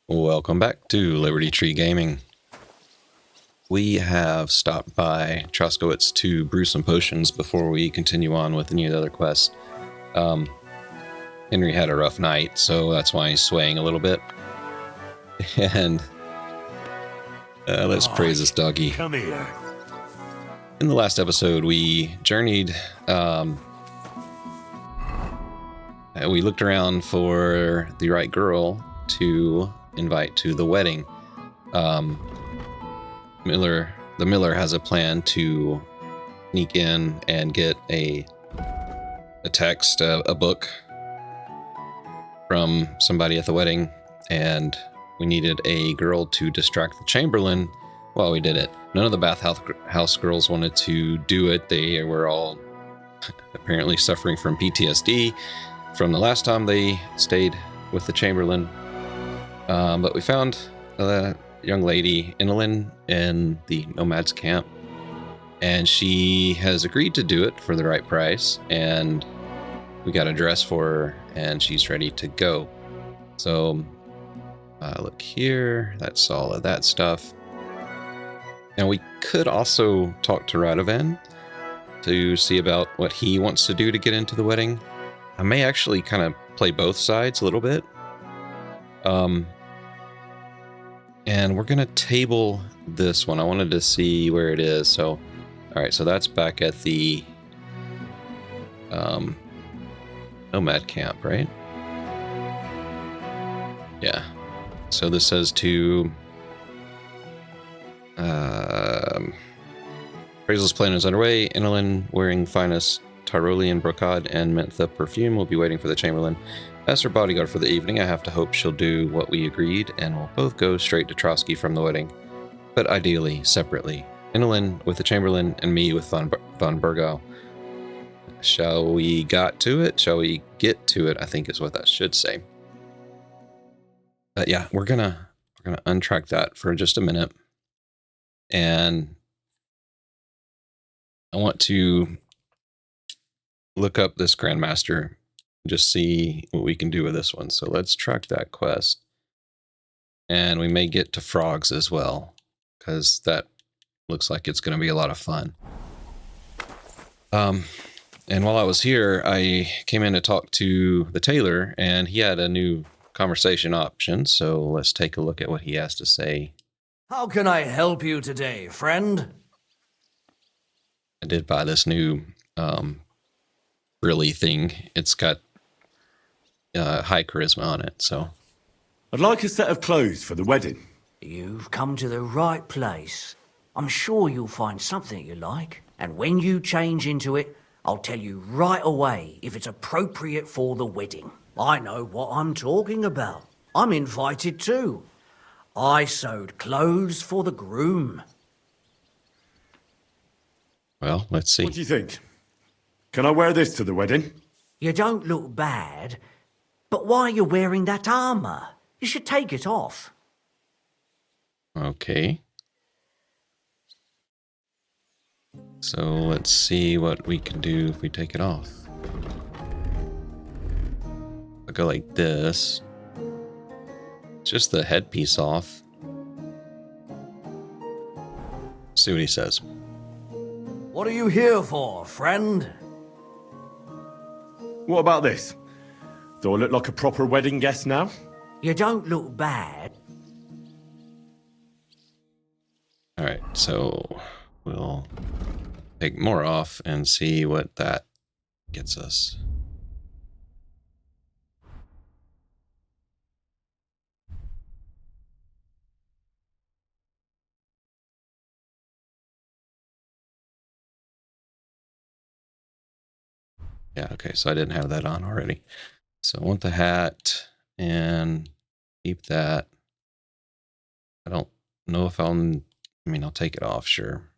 Welcome back to Liberty Tree Gaming. We have stopped by Trosky to brew some potions before we continue on with any of the other quests. Henry had a rough night, so that's why he's swaying a little bit. And let's praise this doggy. Come here. In the last episode, we journeyed. We looked around for the right girl to invite to the wedding. The miller has a plan to sneak in and get a text, a book from somebody at the wedding, and we needed a girl to distract the chamberlain while we did it. None of the bathhouse girls wanted to do it. They were all apparently suffering from PTSD from the last time they stayed with the chamberlain. But we found a young lady, Inalyn, in the nomads camp, and she has agreed to do it for the right price, and we got a dress for her, and she's ready to go. So look here, that's all of that stuff. And we could also talk to Radovan to see about what he wants to do to get into the wedding. I may actually kind of play both sides a little bit. And we're going to table this one. I wanted to see where it is. So, all right, so that's back at the nomad camp, right? Yeah. So this says to appraisal's plan is underway. Inalyn, wearing finest Tyrolean brocade and mentha perfume, will be waiting for the chamberlain. As her bodyguard for the evening, I have to hope she'll do what we agreed, and we'll both go straight to Trosky from the wedding, but ideally separately. Inalyn with the chamberlain, and me with von Burgow. Shall we get to it? Shall we get to it? I think is what that should say. But yeah, we're gonna untrack that for just a minute, and I want to look up this Grandmaster. Just see what we can do with this one. So let's track that quest. And we may get to frogs as well, because that looks like it's going to be a lot of fun. And while I was here, I came in to talk to the tailor, and he had a new conversation option. So let's take a look at what he has to say. How can I help you today, friend? I did buy this new frilly thing. It's got high charisma on it, so. I'd like a set of clothes for the wedding. You've come to the right place. I'm sure you'll find something you like. And when you change into it, I'll tell you right away if it's appropriate for the wedding. I know what I'm talking about. I'm invited too. I sewed clothes for the groom. Well, let's see. What do you think? Can I wear this to the wedding? You don't look bad, but why are you wearing that armor? You should take it off. Okay. So let's see what we can do if we take it off. I'll go like this. Just the headpiece off. See what he says. What are you here for, friend? What about this? Do I look like a proper wedding guest now? You don't look bad. All right, so we'll take more off and see what that gets us. Yeah, okay, so I didn't have that on already. So I want the hat and keep that. I don't know if I'll take it off, sure.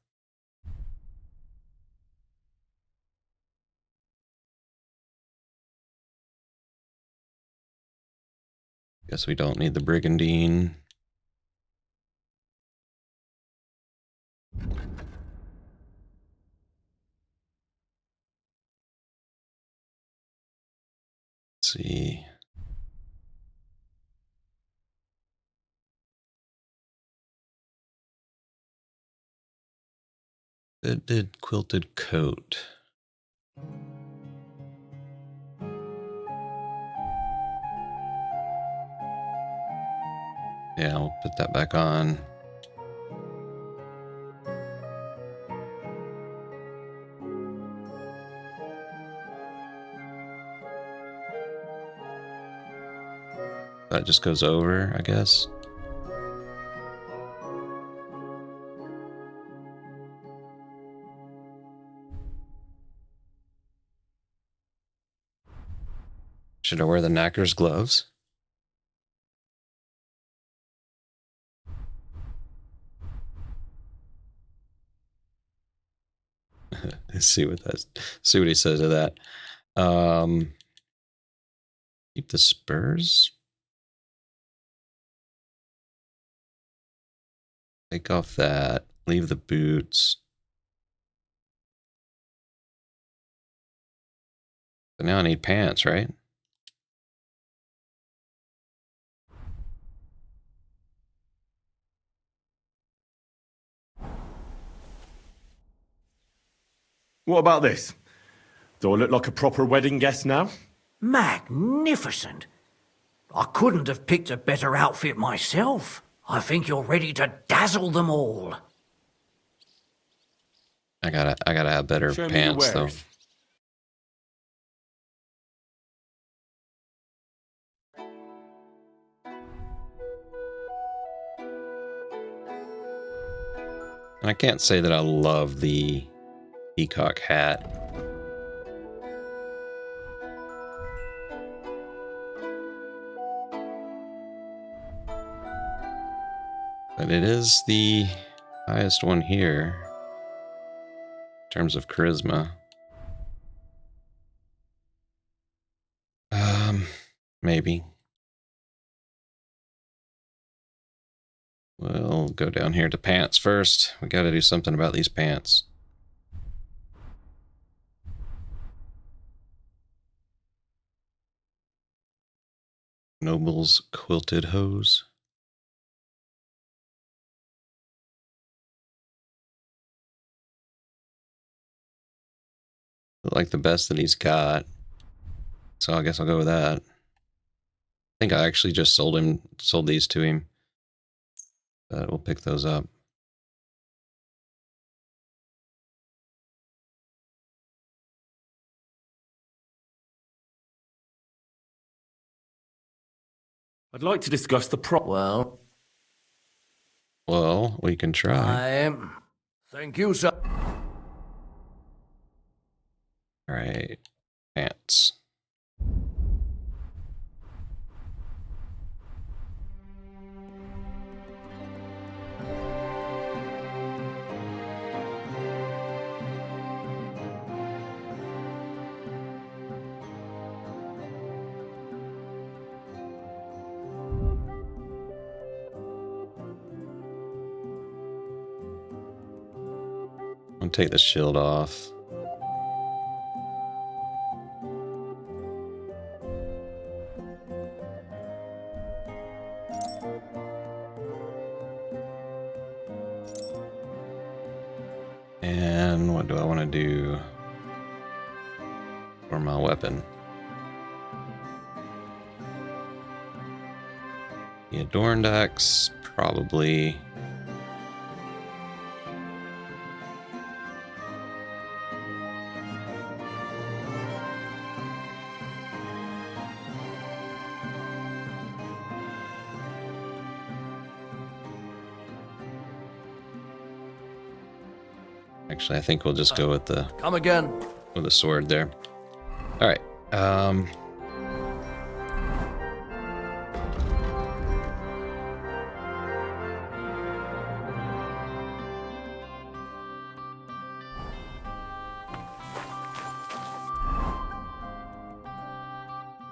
Guess we don't need the brigandine. Let's see. Fitted quilted coat. Yeah, I'll put that back on. That just goes over, I guess. Should I wear the knacker's gloves? Let's see what he says to that. Keep the spurs. Take off that. Leave the boots. So now I need pants, right? What about this? Do I look like a proper wedding guest now? Magnificent. I couldn't have picked a better outfit myself. I think you're ready to dazzle them all. I gotta have better Show me pants your though. wares. And I can't say that I love the peacock hat. But it is the highest one here in terms of charisma. Maybe. We'll go down here to pants first. We gotta do something about these pants. Noble's quilted hose. Look like the best that he's got. So I guess I'll go with that. I think I actually just sold these to him. But we'll pick those up. I'd like to discuss the Well, We can try. Thank you, sir. All right, pants. I'll take the shield off. And what do I want to do for my weapon? The adorned axe, probably. Actually, I think we'll just go with the Come again. sword there. All right. All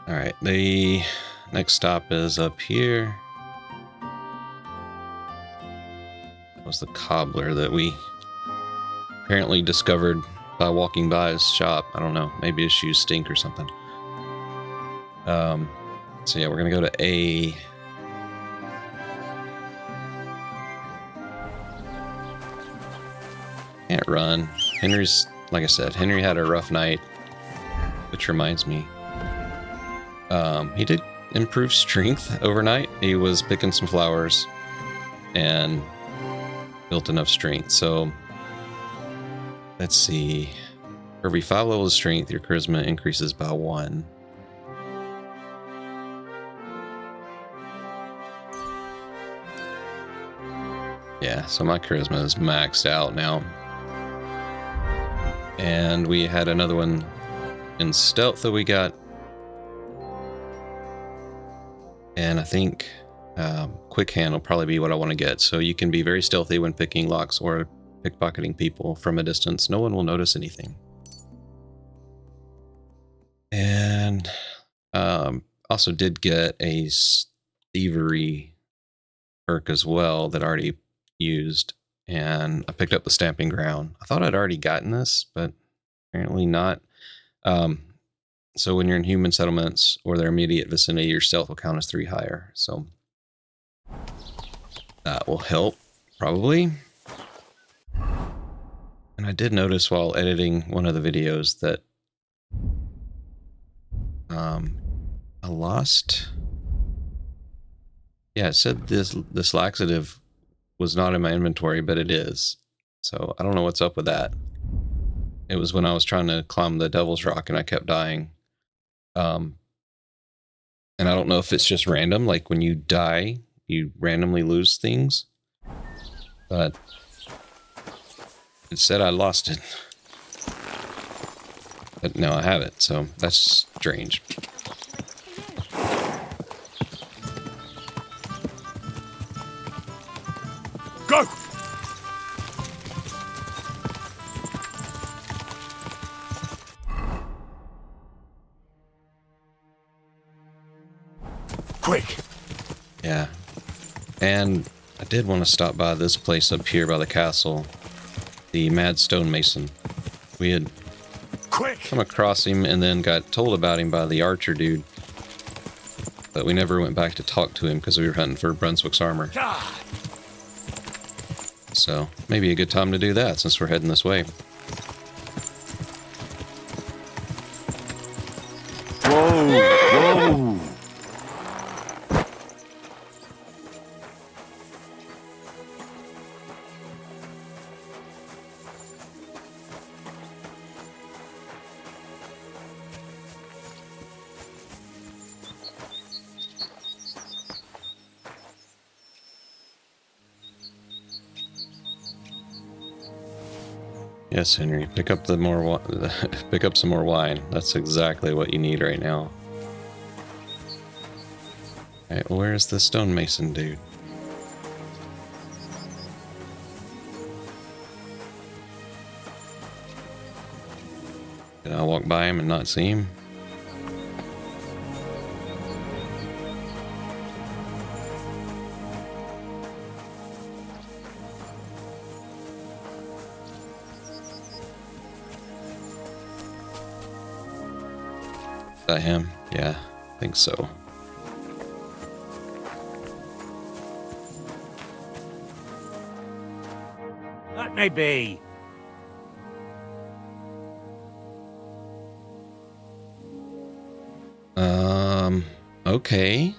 right. The next stop is up here. That was the cobbler that we apparently discovered by walking by his shop. I don't know. Maybe his shoes stink or something. So yeah, we're gonna go to A. Can't run. Henry's, like I said, Henry had a rough night, which reminds me. He did improve strength overnight. He was picking some flowers and built enough strength. So let's see. For every 5 levels of strength, your charisma increases by 1. Yeah, so my charisma is maxed out now. And we had another one in stealth that we got. And I think quick hand will probably be what I want to get. So you can be very stealthy when picking locks or pickpocketing people from a distance. No one will notice anything. And also did get a thievery perk as well that I already used. And I picked up the stamping ground. I thought I'd already gotten this, but apparently not. So when you're in human settlements or their immediate vicinity, your stealth will count as 3 higher. So that will help, probably. And I did notice while editing one of the videos that I lost. Yeah, it said this laxative was not in my inventory, but it is. So I don't know what's up with that. It was when I was trying to climb the Devil's Rock and I kept dying. And I don't know if it's just random, like when you die, you randomly lose things. But it said I lost it. But no, I have it, so that's strange. Go! Quick! Yeah. And I did want to stop by this place up here by the castle. The Mad Stonemason. We had come across him and then got told about him by the archer dude. But we never went back to talk to him because we were hunting for Brunswick's armor. So maybe a good time to do that since we're heading this way. Whoa! Whoa! Yes, Henry, pick up some more wine. That's exactly what you need right now. Alright, well, where's the stonemason dude? Did I walk by him and not see him? Is that him? Yeah, I think so. That may be. Okay.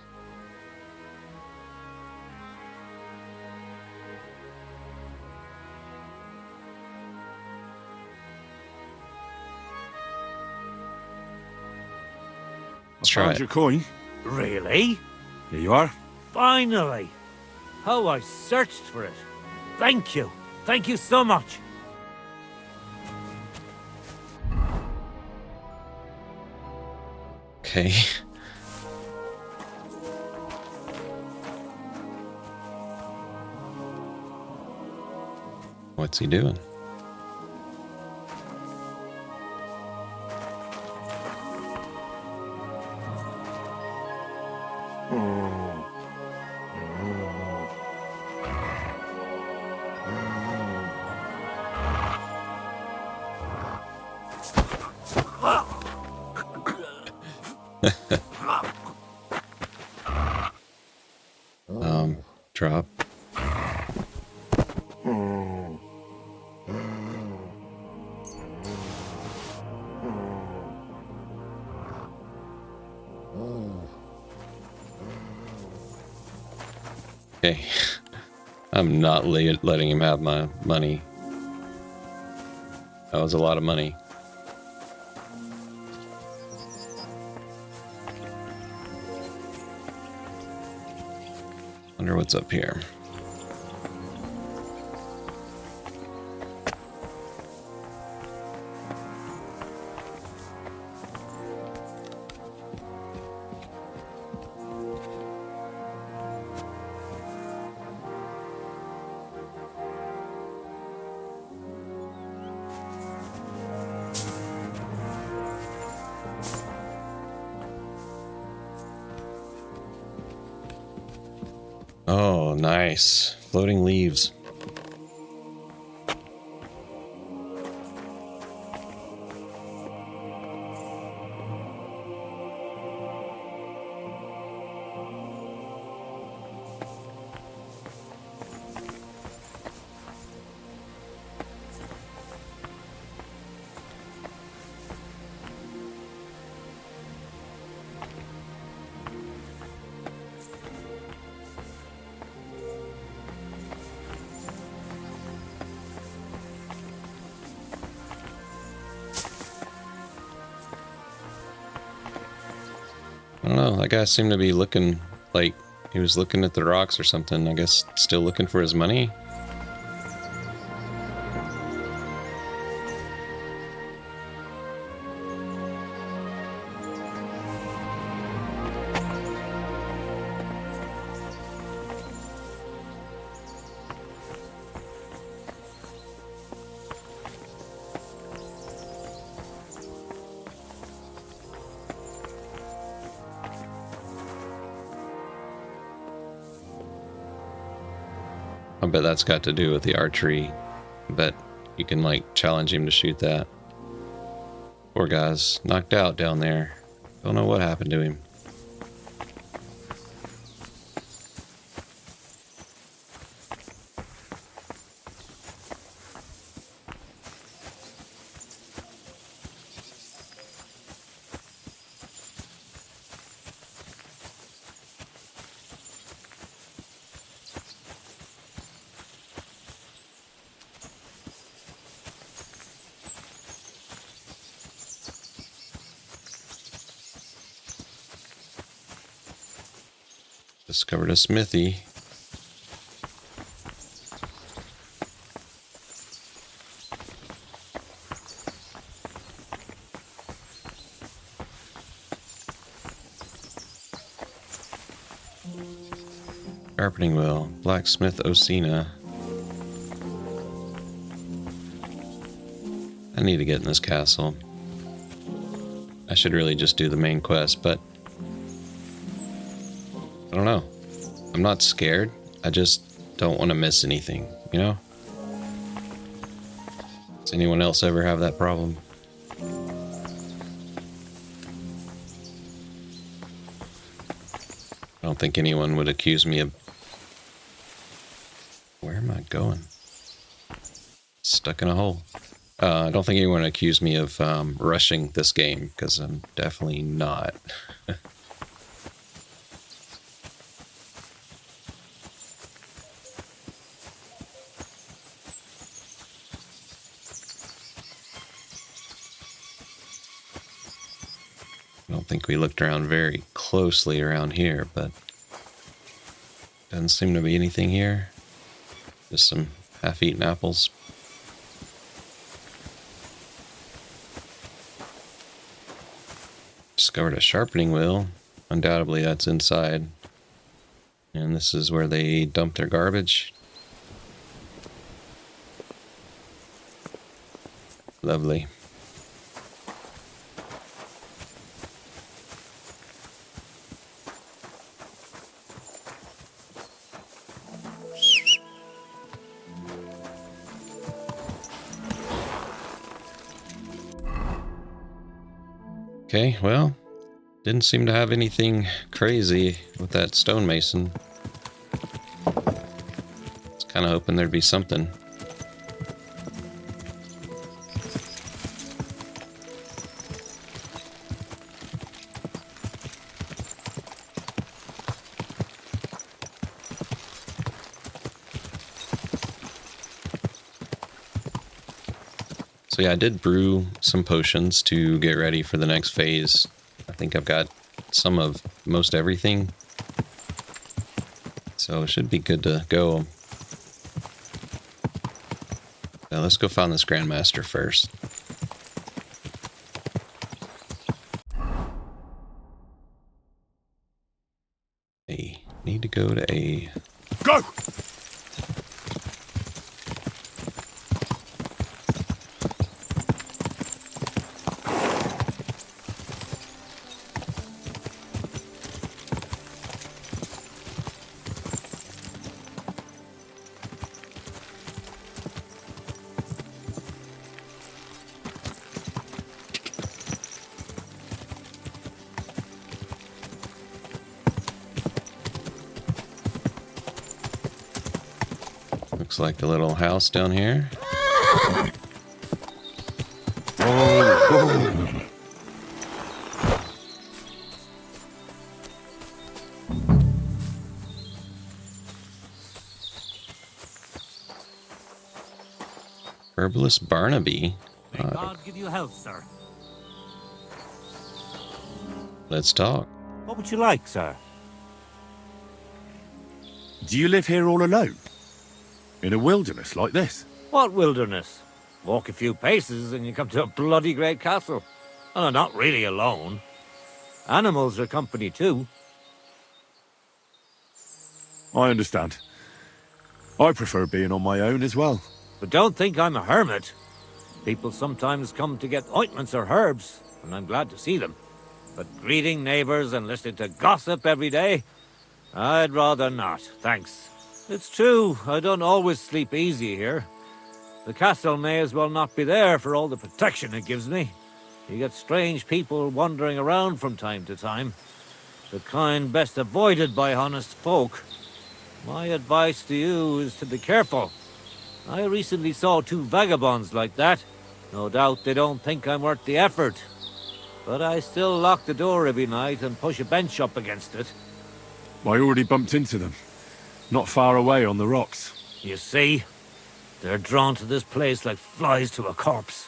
Let's try Found it. your coin. Really? Here you are. Finally! How I searched for it. Thank you. Thank you so much. Okay. What's he doing? Drop. Okay. I'm not letting him have my money. That was a lot of money. Wonder what's up here. Oh, nice. Floating leaves. I don't know, that guy seemed to be looking like he was looking at the rocks or something. I guess still looking for his money. I bet that's got to do with the archery. I bet you can, like, challenge him to shoot that. Poor guy's knocked out down there. Don't know what happened to him. Discovered a smithy. Sharpening wheel. Blacksmith Osina. I need to get in this castle. I should really just do the main quest, but I don't know. I'm not scared. I just don't want to miss anything, you know? Does anyone else ever have that problem? I don't think anyone would accuse me of... Where am I going? Stuck in a hole. I don't think anyone would accuse me of rushing this game, because I'm definitely not. I don't think we looked around very closely around here, but doesn't seem to be anything here. Just some half-eaten apples. Discovered a sharpening wheel. Undoubtedly that's inside. And this is where they dump their garbage. Lovely. Okay, well, didn't seem to have anything crazy with that stonemason. Was kind of hoping there'd be something. So yeah, I did brew some potions to get ready for the next phase. I think I've got some of most everything. So it should be good to go. Now let's go find this Grandmaster first. I need to go to a... Go! Looks like a little house down here. Herbalist Barnaby. May God give you health, sir. Let's talk. What would you like, sir? Do you live here all alone? In a wilderness like this? What wilderness? Walk a few paces and you come to a bloody great castle. And I'm not really alone. Animals are company too. I understand. I prefer being on my own as well. But don't think I'm a hermit. People sometimes come to get ointments or herbs, and I'm glad to see them. But greeting neighbors and listening to gossip every day? I'd rather not, thanks. It's true, I don't always sleep easy here. The castle may as well not be there for all the protection it gives me. You get strange people wandering around from time to time. The kind best avoided by honest folk. My advice to you is to be careful. I recently saw 2 vagabonds like that. No doubt they don't think I'm worth the effort. But I still lock the door every night and push a bench up against it. I already bumped into them. Not far away on the rocks. You see? They're drawn to this place like flies to a corpse.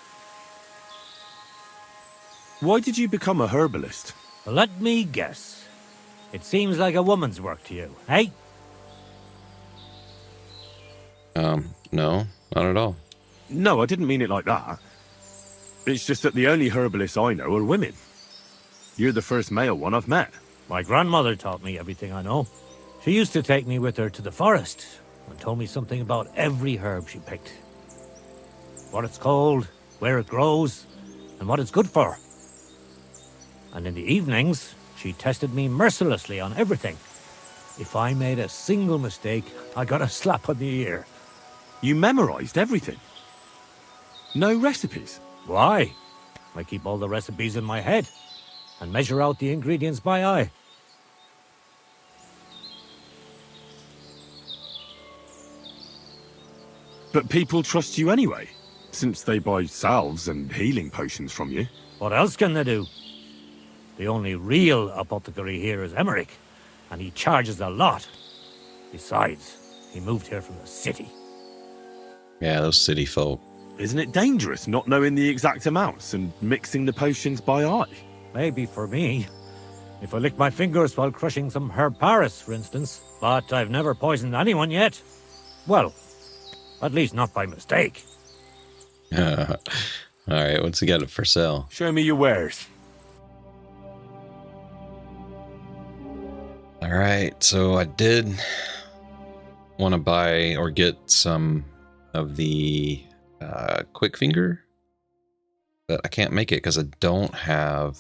Why did you become a herbalist? Let me guess. It seems like a woman's work to you, eh? No, not at all. No, I didn't mean it like that. It's just that the only herbalists I know are women. You're the first male one I've met. My grandmother taught me everything I know. She used to take me with her to the forest and told me something about every herb she picked. What it's called, where it grows, and what it's good for. And in the evenings, she tested me mercilessly on everything. If I made a single mistake, I got a slap on the ear. You memorized everything? No recipes? Why? I keep all the recipes in my head and measure out the ingredients by eye. But people trust you anyway, since they buy salves and healing potions from you. What else can they do? The only real apothecary here is Embark, and he charges a lot. Besides, he moved here from the city. Yeah, those city folk. Isn't it dangerous not knowing the exact amounts and mixing the potions by eye? Maybe for me. If I lick my fingers while crushing some herb Paris, for instance. But I've never poisoned anyone yet. Well, at least not by mistake. Alright, what's he got for sale? Show me your wares. Alright, so I did want to buy or get some of the quick finger, but I can't make it because I don't have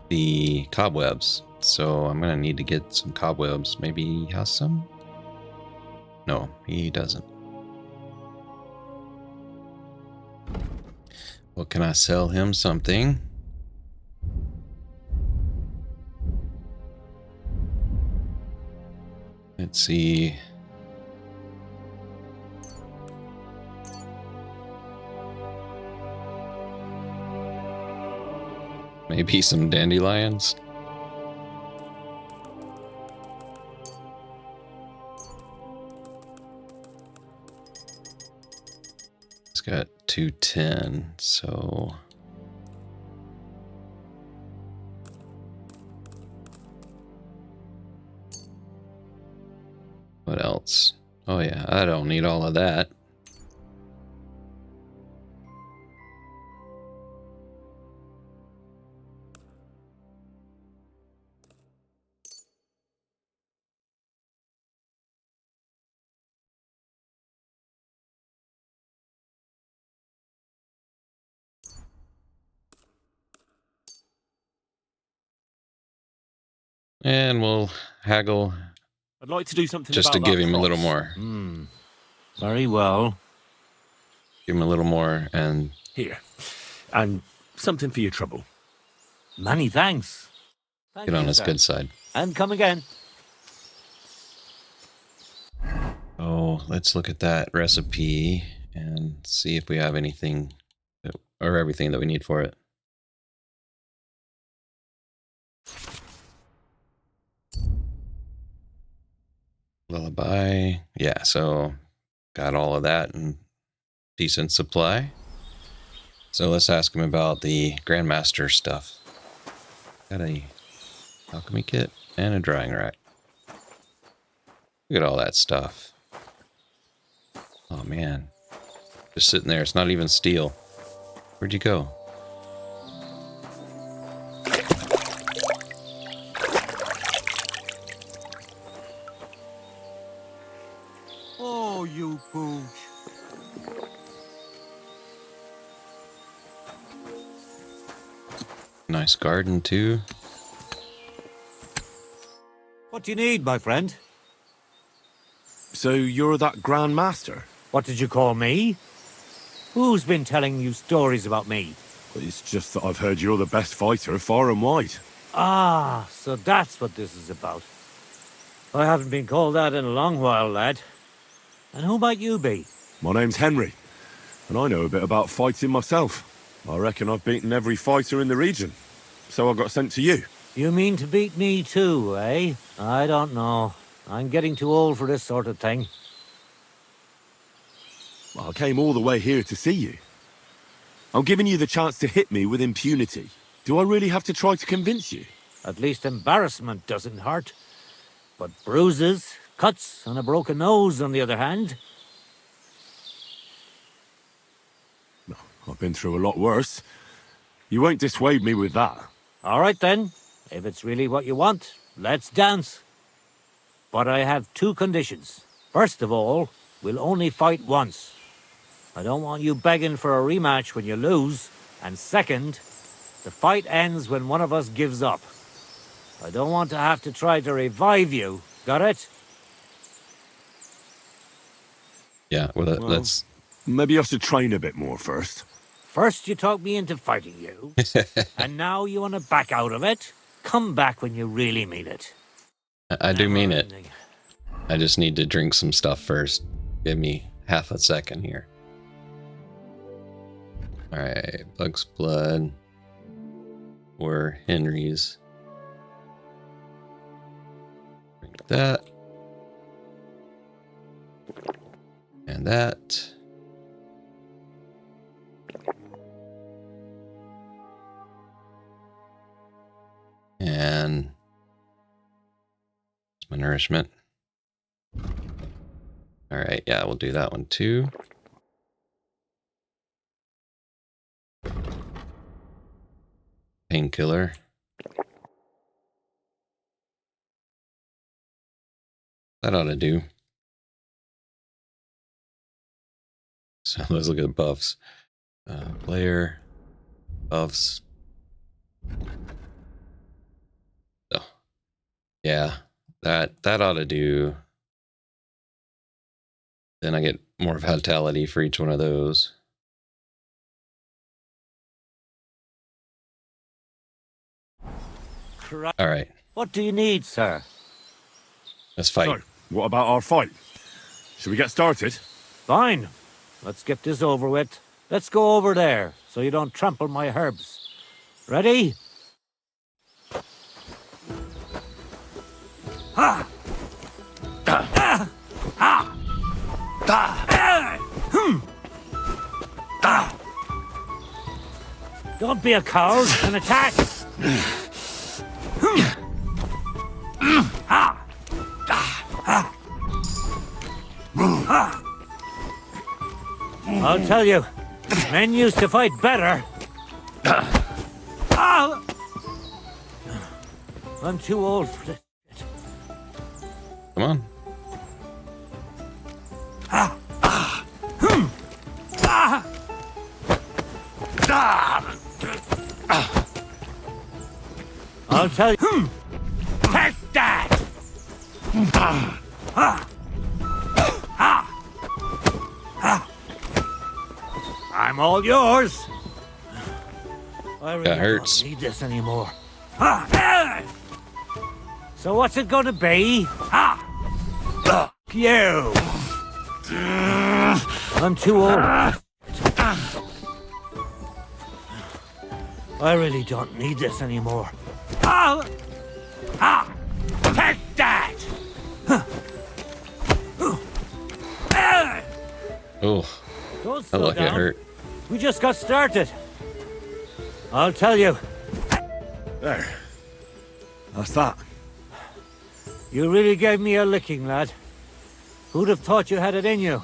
the cobwebs. So I'm gonna need to get some cobwebs. Maybe he has some? No, he doesn't. Well, can I sell him something? Let's see. Maybe some dandelions? got 210, so... What else? Oh yeah, I don't need all of that. And we'll haggle I'd like to do something just to about give that him a little price. more. Very well. Give him a little more and... Here. And something for your trouble. Many thanks. Thank get on you, his sir. good side. And come again. Oh, let's look at that recipe and see if we have anything or everything that we need for it. Lullaby. Yeah, so got all of that in decent supply. So let's ask him about the Grandmaster stuff. Got a alchemy kit and a drying rack. Look at all that stuff. Oh man. Just sitting there. It's not even steel. Where'd you go? Oh, you pooch. Nice garden too. What do you need, my friend? So you're that Grandmaster? What did you call me? Who's been telling you stories about me? It's just that I've heard you're the best fighter far and wide. Ah, so that's what this is about. I haven't been called that in a long while, lad. And who might you be? My name's Henry, and I know a bit about fighting myself. I reckon I've beaten every fighter in the region, so I got sent to you. You mean to beat me too, eh? I don't know. I'm getting too old for this sort of thing. Well, I came all the way here to see you. I'm giving you the chance to hit me with impunity. Do I really have to try to convince you? At least embarrassment doesn't hurt. But bruises, cuts, and a broken nose, on the other hand. I've been through a lot worse. You won't dissuade me with that. All right then. If it's really what you want, let's dance. But I have two conditions. First of all, we'll only fight once. I don't want you begging for a rematch when you lose. And second, the fight ends when one of us gives up. I don't want to have to try to revive you. Got it? Yeah, well, that's... Maybe I should train a bit more first. First you talk me into fighting you, and now you want to back out of it? Come back when you really mean it. I do mean it. Never-ending. I just need to drink some stuff first. Give me half a second here. Alright, Bug's Blood. Or Henry's. Drink that. And that. And it's my nourishment. All right, yeah, we'll do that one too. Painkiller. That ought to do. So let's look at the buffs. Player buffs. Oh, yeah, that ought to do. Then I get more vitality for each one of those. All right, What do you need, sir? let's fight. So, what about our fight? Should we get started? Fine. Let's get this over with. Let's go over there, so you don't trample my herbs. Ready? Ha! Da! Ah! Ah! Da! Ah! Don't be a coward and attack! I'll tell you, men used to fight better. I'm too old for this. Come on. I'll tell you. Take that! I'm all yours. I really That hurts. don't need this anymore. So what's it gonna be? You! I'm too old. I really don't need this anymore. Take that! Oh, Don't that slow lucky it down. hurt. We just got started. I'll tell you, There. That's that. you really gave me a licking, lad. Who'd have thought you had it in you?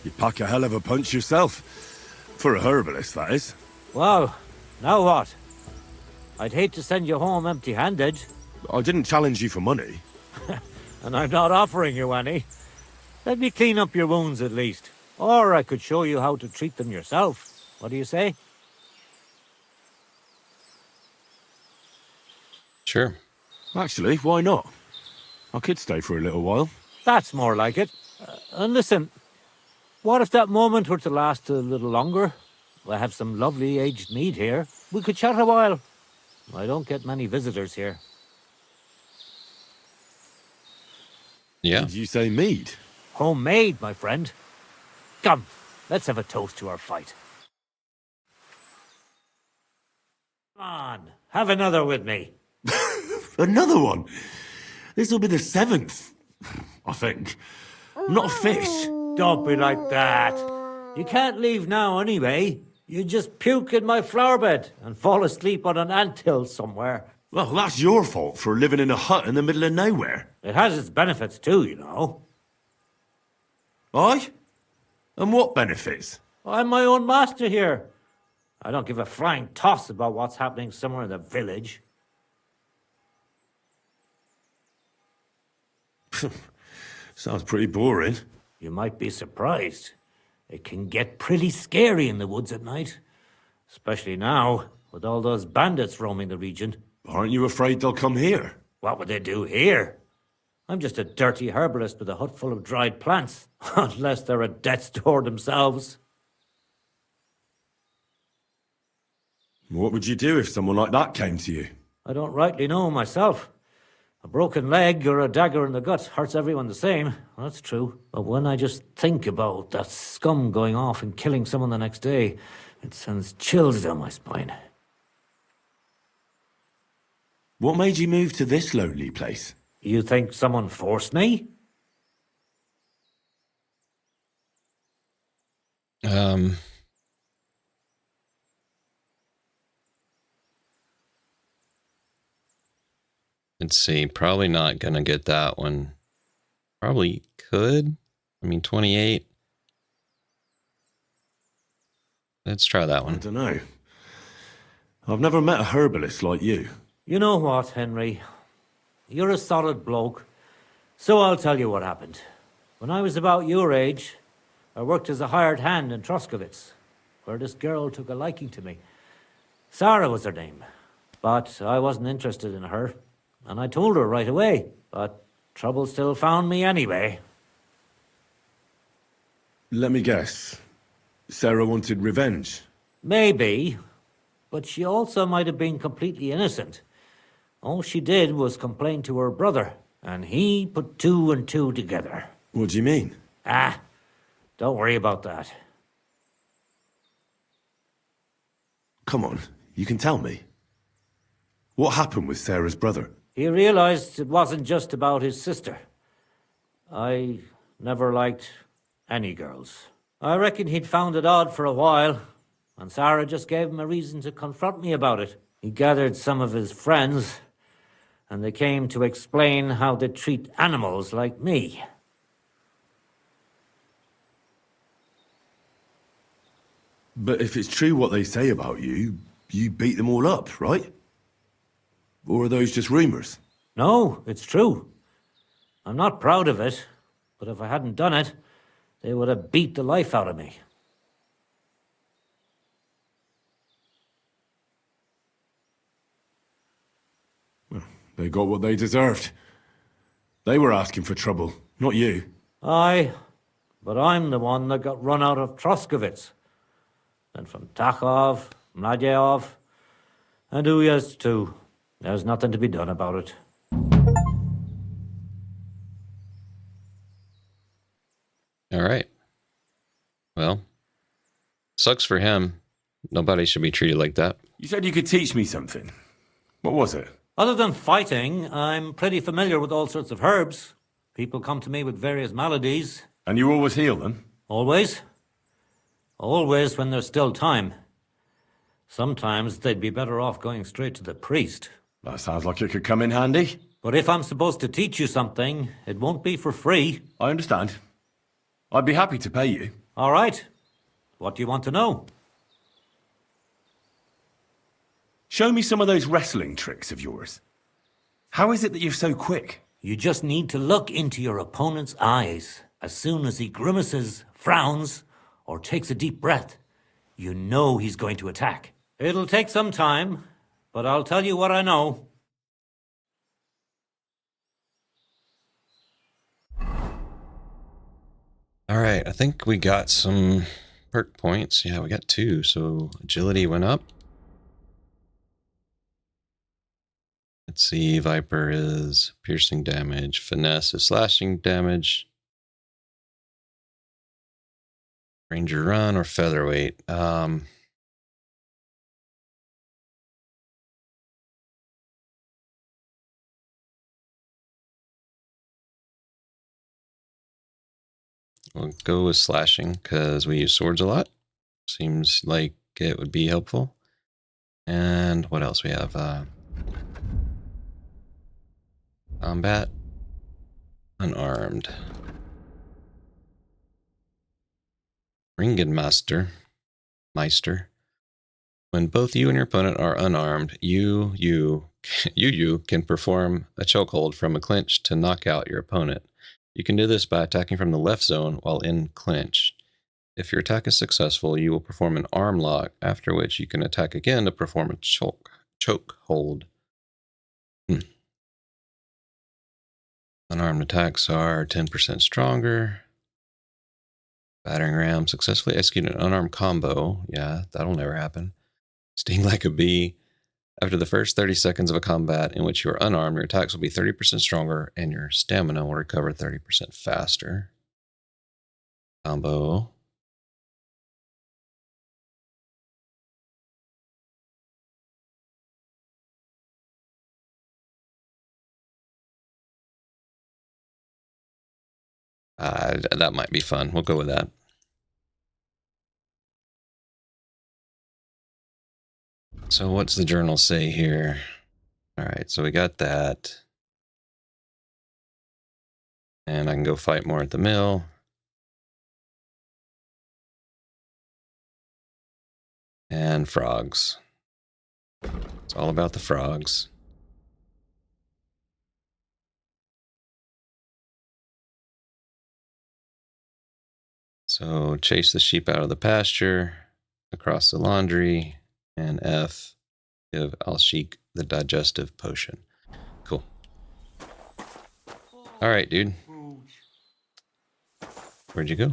You pack a hell of a punch yourself. For a herbalist, that is. Well, now what? I'd hate to send you home empty-handed, I didn't challenge you for money. and I'm not offering you any. Let me clean up your wounds at least. Or I could show you how to treat them yourself. What do you say? Sure. Actually, why not? I could stay for a little while. That's more like it. And listen, what if that moment were to last a little longer? I have some lovely aged mead here. We could chat a while. I don't get many visitors here. Yeah. Did you say mead? Homemade, my friend. Come, let's have a toast to our fight. Come on, have another with me. Another one? This'll be the 7th, I think. Not a fish. Don't be like that. You can't leave now anyway. You just puke in my flower bed and fall asleep on an anthill somewhere. Well, that's your fault for living in a hut in the middle of nowhere. It has its benefits too, you know. Aye? And what benefits? I'm my own master here. I don't give a flying toss about what's happening somewhere in the village. Sounds pretty boring. You might be surprised. It can get pretty scary in the woods at night. Especially now, with all those bandits roaming the region. Aren't you afraid they'll come here? What would they do here? I'm just a dirty herbalist with a hut full of dried plants. Unless they're at death's door themselves. What would you do if someone like that came to you? I don't rightly know myself. A broken leg or a dagger in the gut hurts everyone the same. That's true. But when I just think about that scum going off and killing someone the next day, it sends chills down my spine. What made you move to this lonely place? You think someone forced me? Let's see. Probably not gonna get that one. Probably could. I mean, 28. Let's try that I one. don't know. I've never met a herbalist like you. You know what, Henry? You're a solid bloke. So I'll tell you what happened. When I was about your age, I worked as a hired hand in Troskovitz, where this girl took a liking to me. Sarah was her name. But I wasn't interested in her. And I told her right away, but trouble still found me anyway. Let me guess. Sarah wanted revenge. Maybe, but she also might have been completely innocent. All she did was complain to her brother, and he put 2 and 2 together. What do you mean? Don't worry about that. Come on, you can tell me. What happened with Sarah's brother? He realized it wasn't just about his sister. I never liked any girls. I reckon he'd found it odd for a while, and Sarah just gave him a reason to confront me about it. He gathered some of his friends, and they came to explain how they treat animals like me. But if it's true what they say about you, you beat them all up, right? Or are those just rumors? No, it's true. I'm not proud of it, but if I hadn't done it, they would have beat the life out of me. Well, they got what they deserved. They were asking for trouble, not you. Aye, but I'm the one that got run out of Troskovitz. Then from Tachov, Mladyov, and Uyas too. There's nothing to be done about it. All right. Well, sucks for him. Nobody should be treated like that. You said you could teach me something. What was it? Other than fighting, I'm pretty familiar with all sorts of herbs. People come to me with various maladies. And you always heal them? Always. Always when there's still time. Sometimes they'd be better off going straight to the priest. That sounds like it could come in handy. But if I'm supposed to teach you something, it won't be for free. I understand. I'd be happy to pay you. All right. What do you want to know? Show me some of those wrestling tricks of yours. How is it that you're so quick? You just need to look into your opponent's eyes. As soon as he grimaces, frowns, or takes a deep breath, you know he's going to attack. It'll take some time, but I'll tell you what I know. All right, I think we got some perk points. Yeah, we got 2. So agility went up. Let's see, Viper is piercing damage. Finesse is slashing damage. Ranger run or featherweight. We'll go with slashing because we use swords a lot. Seems like it would be helpful. And what else we have? Combat. Unarmed. Grandmaster. Meister. When both you and your opponent are unarmed, you can perform a chokehold from a clinch to knock out your opponent. You can do this by attacking from the left zone while in clinch. If your attack is successful, you will perform an arm lock, after which you can attack again to perform a choke hold. Unarmed attacks are 10% stronger. Battering ram, successfully execute an unarmed combo. Yeah, that'll never happen. Sting like a bee. After the first 30 seconds of a combat in which you are unarmed, your attacks will be 30% stronger and your stamina will recover 30% faster. Combo. That might be fun. We'll go with that. So what's the journal say here? All right, so we got that. And I can go fight more at the mill. And frogs. It's all about the frogs. So chase the sheep out of the pasture, across the laundry, and F, give Alshik the digestive potion. Cool. All right, dude. Where'd you go?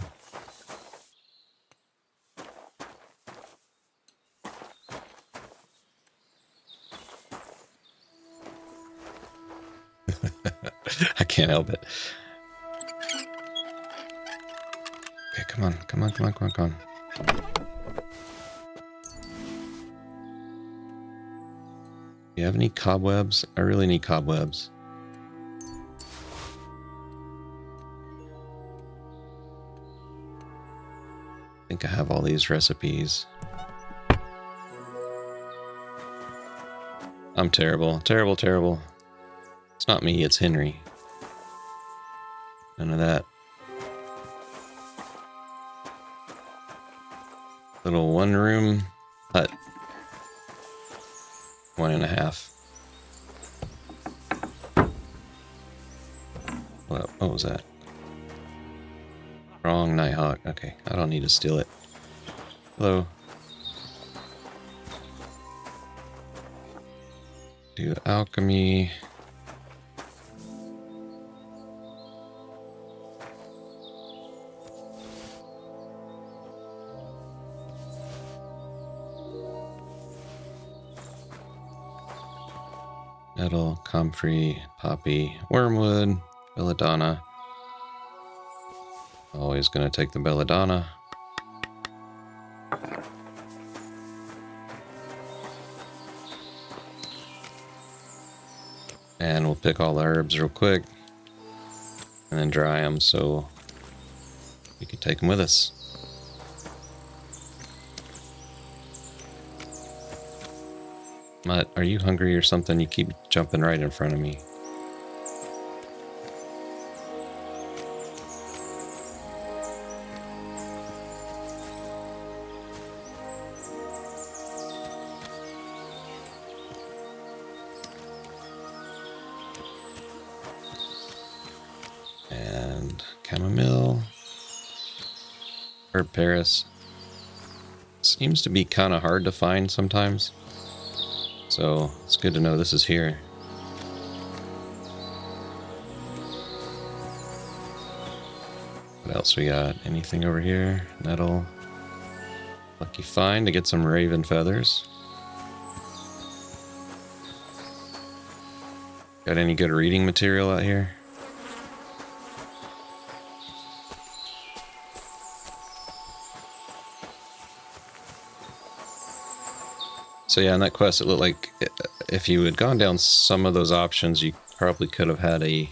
I can't help it. Okay, come on. Do you have any cobwebs? I really need cobwebs. I think I have all these recipes. I'm terrible. Terrible, terrible. It's not me, it's Henry. None of that. Little one-room hut. 1.5. What was that? Wrong Nighthawk. Okay, I don't need to steal it. Hello. Do alchemy. Nettle, comfrey, poppy, wormwood, belladonna. Always gonna take the belladonna. And we'll pick all the herbs real quick and then dry them so we can take them with us. Mutt, are you hungry or something? You keep jumping right in front of me. And chamomile. Herb Paris. Seems to be kind of hard to find sometimes. So it's good to know this is here. What else we got? Anything over here? Nettle. Lucky find to get some raven feathers. Got any good reading material out here? So yeah, in that quest, it looked like if you had gone down some of those options, you probably could have had an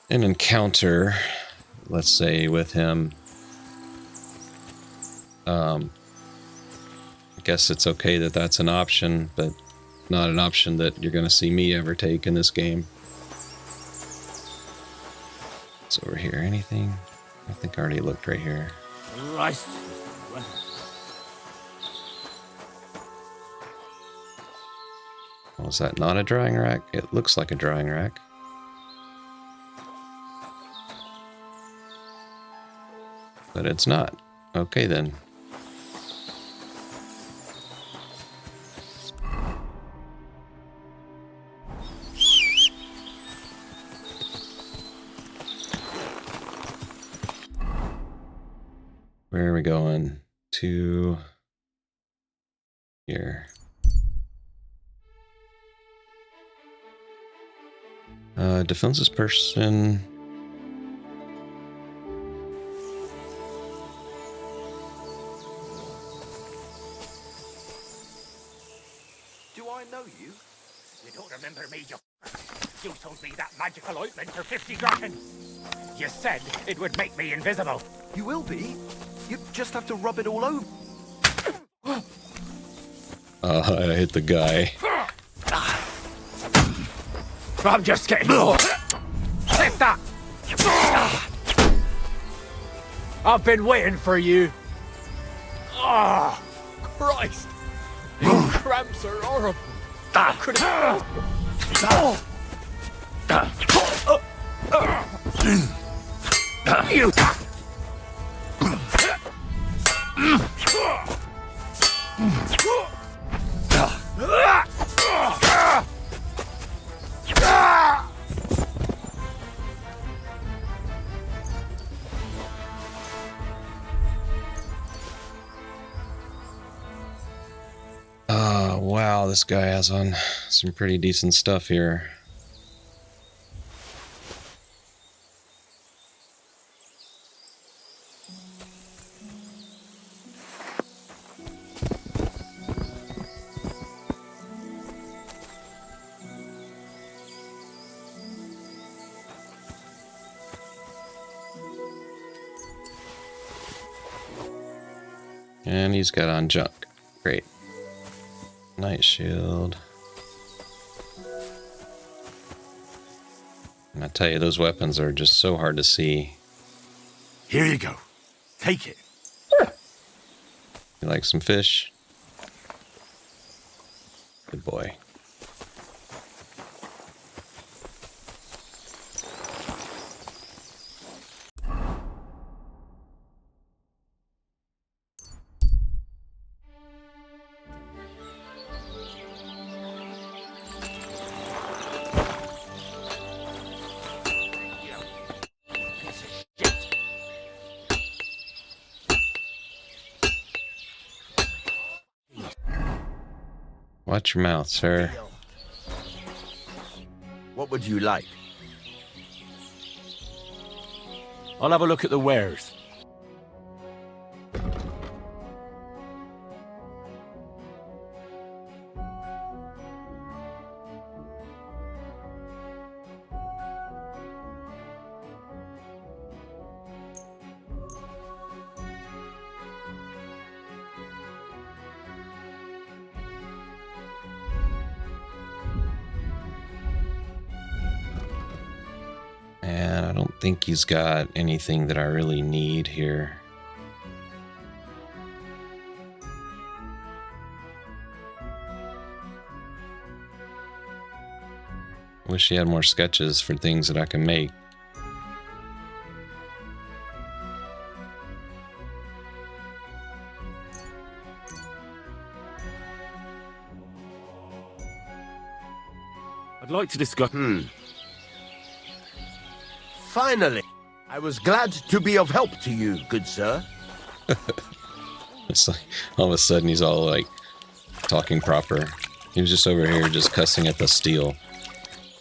encounter, let's say, with him. I guess it's okay that that's an option, but not an option that you're going to see me ever take in this game. What's over here? Anything? I think I already looked right here. Christ. Was that not a drying rack? It looks like a drying rack. But it's not. Okay then. Where are we going? To here. Defenseless person. Do I know you? You don't remember me, you sold me that magical ointment for 50 drachen. You said it would make me invisible. You will be. You just have to rub it all over. I hit the guy. I'm just getting... Take that! I've been waiting for you. Oh, Christ! Your cramps are horrible. I could have... You... Wow, this guy has on some pretty decent stuff here. And he's got on junk. Great. Night shield. And I tell you, those weapons are just so hard to see. Here you go. Take it. You like some fish? Good boy. Watch your mouth, sir. What would you like? I'll have a look at the wares. And I don't think he's got anything that I really need here. Wish he had more sketches for things that I can make. I'd like to discuss... Finally! I was glad to be of help to you, good sir. It's like all of a sudden he's all like talking proper. He was just over here just cussing at the steel.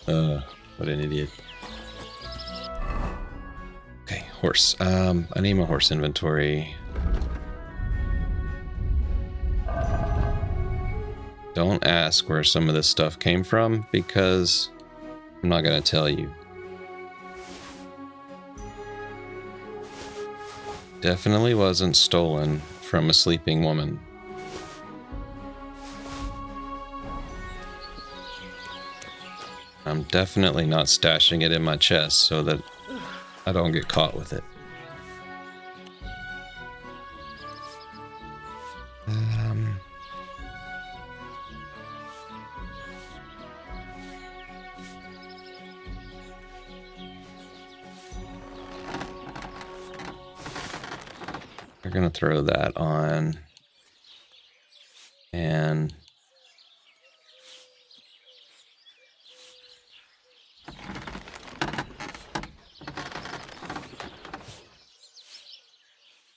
What an idiot. Okay, horse. I need my horse inventory. Don't ask where some of this stuff came from because I'm not gonna tell you. Definitely wasn't stolen from a sleeping woman. I'm definitely not stashing it in my chest so that I don't get caught with it. We're gonna throw that on, and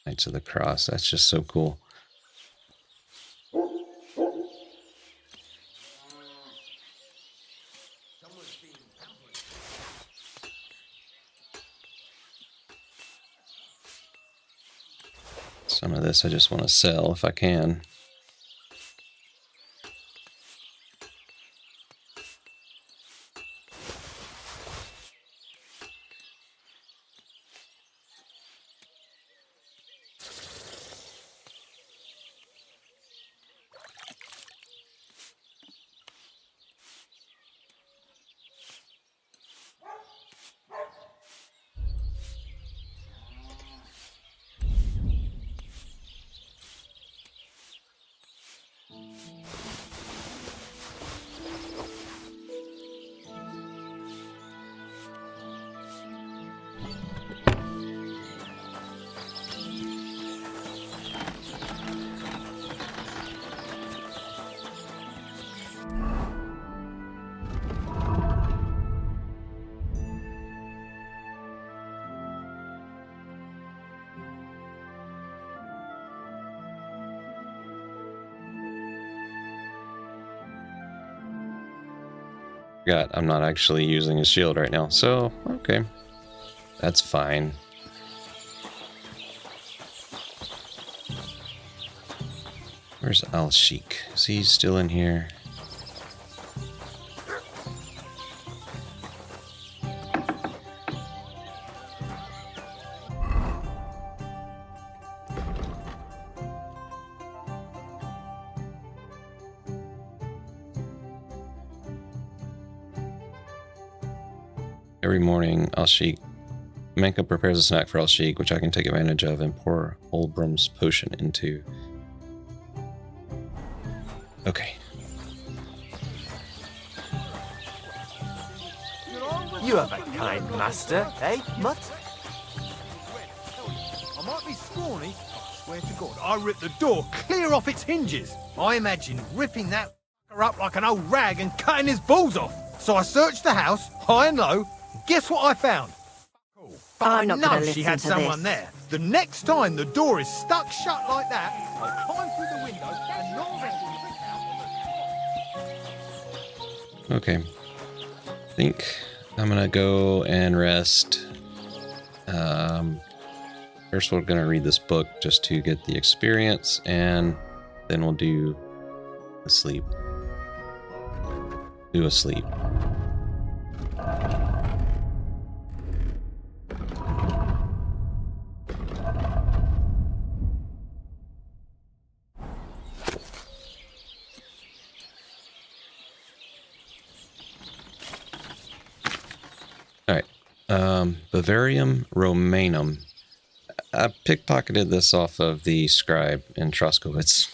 Knights of the Cross. That's just so cool. Some of this I just want to sell if I can. I'm not actually using a shield right now, so okay, that's fine. Where's Al Sheik? Is he still in here? Every morning, Alshik Manka prepares a snack for Alshik, which I can take advantage of and pour Olbrum's potion into. Okay. You have a kind master, eh, Mutt? I might be scrawny, but I swear to God, I ripped the door clear off its hinges. I imagine ripping that fucker up like an old rag and cutting his balls off. So I searched the house, high and low, and guess what I found? But I'm I not know gonna she listen had to someone this. there. The next time the door is stuck shut like that, I'll climb through the window and knock the brick out. Okay. I think I'm gonna go and rest. First we're gonna read this book just to get the experience, and then we'll do a sleep. Do a sleep. Alright. Bavarium Romanum. I pickpocketed this off of the scribe in Troskowitz.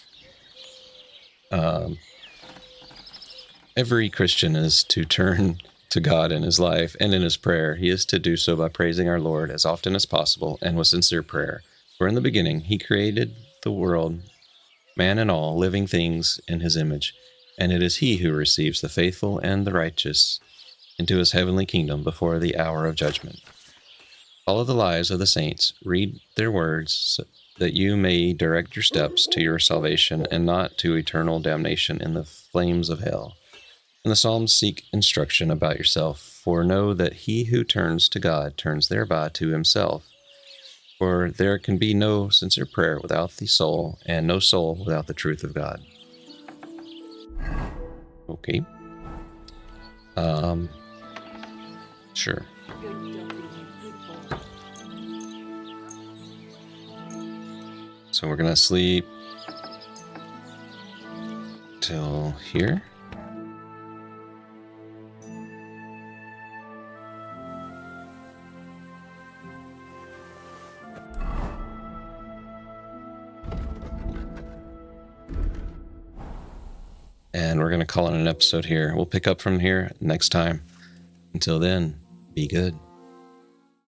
Every Christian is to turn to God in his life and in his prayer. He is to do so by praising our Lord as often as possible and with sincere prayer. For in the beginning he created the world, man and all living things in his image, and it is he who receives the faithful and the righteous into his heavenly kingdom before the hour of judgment. Follow the lives of the saints, read their words, so that you may direct your steps to your salvation and not to eternal damnation in the flames of hell. In the Psalms seek instruction about yourself, for know that he who turns to God turns thereby to himself. For there can be no sincere prayer without the soul, and no soul without the truth of God. Okay. Sure. So we're gonna sleep till here. And we're gonna call it an episode here. We'll pick up from here next time. Until then, be good.